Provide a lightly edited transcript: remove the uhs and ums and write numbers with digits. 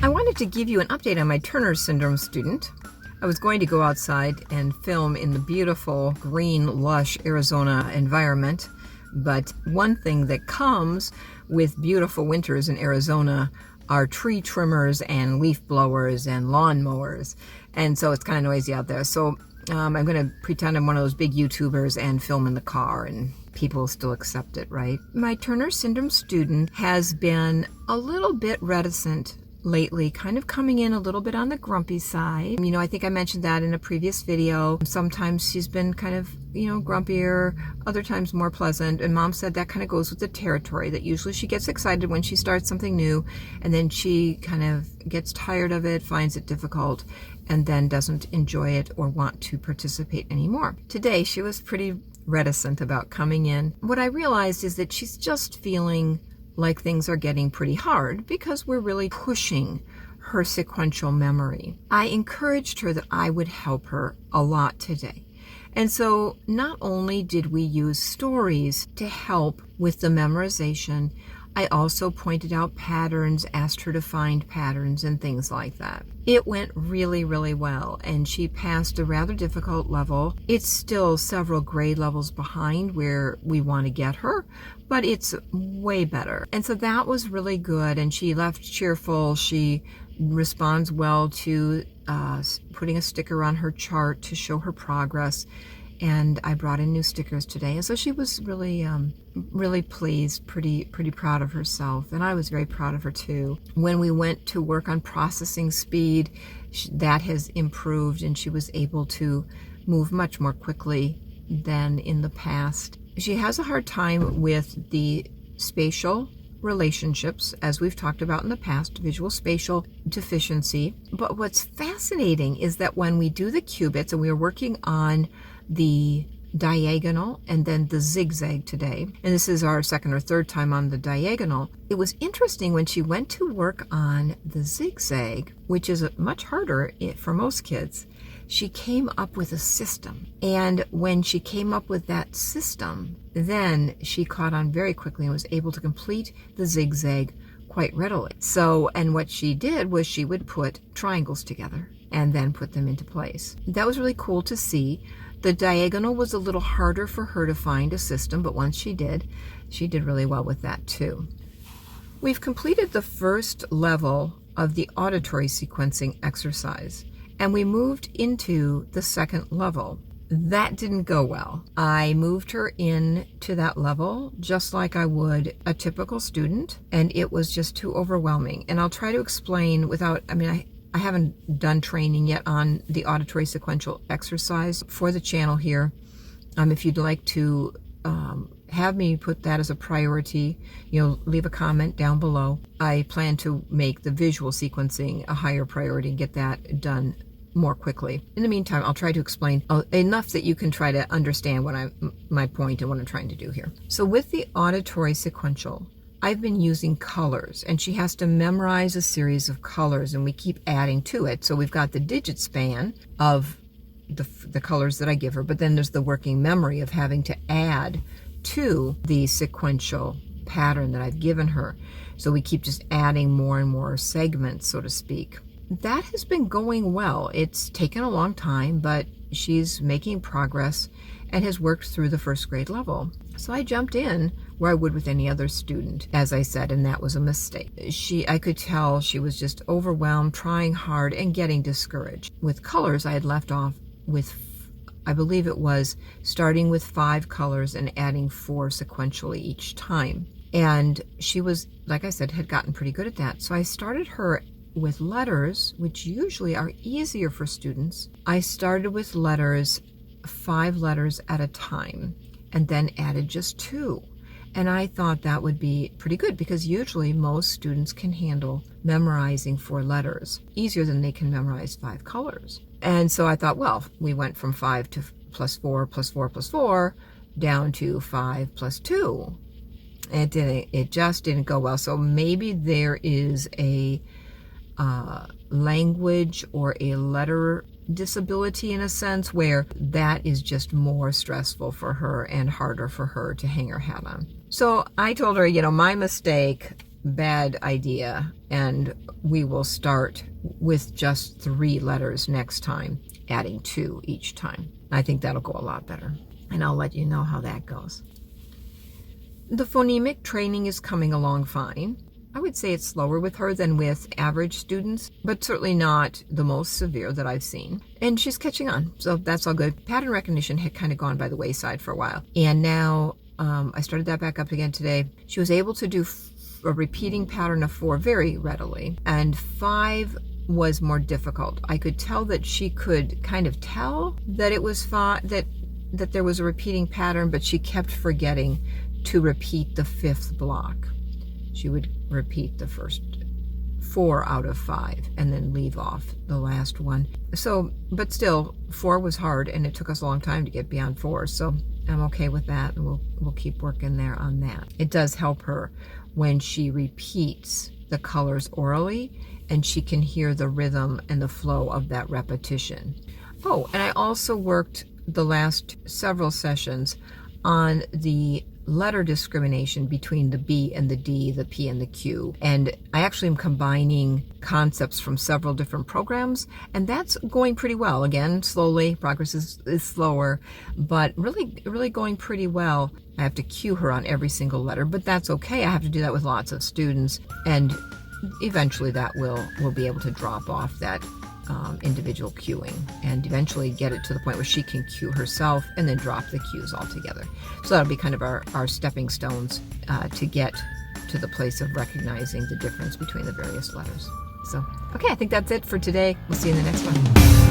I wanted to give you an update on my Turner syndrome student. I was going to go outside and film in the beautiful green, lush Arizona environment, but one thing that comes with beautiful winters in Arizona are tree trimmers and leaf blowers and lawn mowers, and so it's kind of noisy out there. So I'm going to pretend I'm one of those big YouTubers and film in the car, and people still accept it, right? My Turner syndrome student has been a little bit reticent lately, kind of coming in a little bit on the grumpy side. You know, I think I mentioned that in a previous video. Sometimes she's been kind of, grumpier, other times more pleasant. And Mom said that kind of goes with the territory, that usually she gets excited when she starts something new, and then she kind of gets tired of it, finds it difficult, and then doesn't enjoy it or want to participate anymore. Today, she was pretty reticent about coming in. What I realized is that she's just feeling like things are getting pretty hard because we're really pushing her sequential memory. I encouraged her that I would help her a lot today. And so not only did we use stories to help with the memorization, I also pointed out patterns, asked her to find patterns and things like that. It went really, really well, and she passed a rather difficult level. It's still several grade levels behind where we want to get her, but it's way better. And so that was really good, and she left cheerful. She responds well to putting a sticker on her chart to show her progress. And I brought in new stickers today, and so she was really, really pleased, pretty proud of herself, and I was very proud of her too. When we went to work on processing speed, that has improved, and she was able to move much more quickly than in the past. She has a hard time with the spatial relationships, as we've talked about in the past, visual spatial deficiency. But what's fascinating is that when we do the qubits, and we are working on the diagonal and then the zigzag today, and this is our second or third time on the diagonal, it was interesting when she went to work on the zigzag, which is much harder for most kids. She came up with a system, and when she came up with that system, then she caught on very quickly and was able to complete the zigzag quite readily. So, and what she did was she would put triangles together and then put them into place. That was really cool to see. The diagonal was a little harder for her to find a system, but once she did really well with that too. We've completed the first level of the auditory sequencing exercise, and we moved into the second level. That didn't go well. I moved her in to that level just like I would a typical student, and it was just too overwhelming. And I'll try to explain without, I haven't done training yet on the auditory sequential exercise for the channel here. If you'd like to have me put that as a priority, leave a comment down below. I plan to make the visual sequencing a higher priority and get that done more quickly. In the meantime, I'll try to explain enough that you can try to understand my point and what I'm trying to do here. So with the auditory sequential, I've been using colors, and she has to memorize a series of colors, and we keep adding to it. So we've got the digit span of the colors that I give her, but then there's the working memory of having to add to the sequential pattern that I've given her. So we keep just adding more and more segments, so to speak. That has been going well. It's taken a long time, but she's making progress and has worked through the first grade level. So I jumped in where I would with any other student, as I said, and that was a mistake. I could tell she was just overwhelmed, trying hard, and getting discouraged. With colors, I had left off with, I believe it was starting with 5 colors and adding 4 sequentially each time. And she was, like I said, had gotten pretty good at that. So I started her with letters, which usually are easier for students. I started with letters, 5 letters at a time, and then added just 2. And I thought that would be pretty good because usually most students can handle memorizing 4 letters easier than they can memorize 5 colors. And so I thought, well, we went from 5 to plus 4 plus 4 plus 4 down to 5 plus 2. And it just didn't go well. So maybe there is a language or a letter disability in a sense where that is just more stressful for her and harder for her to hang her hat on. So I told her, my mistake, bad idea, and we will start with just 3 letters next time, adding 2 each time. I think that'll go a lot better, and I'll let you know how that goes. The phonemic training is coming along fine. I would say it's slower with her than with average students, but certainly not the most severe that I've seen. And she's catching on, so that's all good. Pattern recognition had kind of gone by the wayside for a while, and now I started that back up again today. She was able to do a repeating pattern of 4 very readily, and 5 was more difficult. I could tell that she could kind of tell that it was that there was a repeating pattern, but she kept forgetting to repeat the 5th block. She would repeat the first 4 out of 5 and then leave off the last one. So, but still, 4 was hard, and it took us a long time to get beyond 4. So I'm okay with that, and we'll keep working there on that. It does help her when she repeats the colors orally, and she can hear the rhythm and the flow of that repetition. Oh, and I also worked the last several sessions on the letter discrimination between the B and the D, the P and the Q. And I actually am combining concepts from several different programs, and that's going pretty well. Again, slowly, progress is slower, but really going pretty well. I have to cue her on every single letter, but that's okay. I have to do that with lots of students, and eventually that will be able to drop off that individual cueing, and eventually get it to the point where she can cue herself and then drop the cues altogether. So that'll be kind of our stepping stones to get to the place of recognizing the difference between the various letters. So, okay, I think that's it for today. We'll see you in the next one.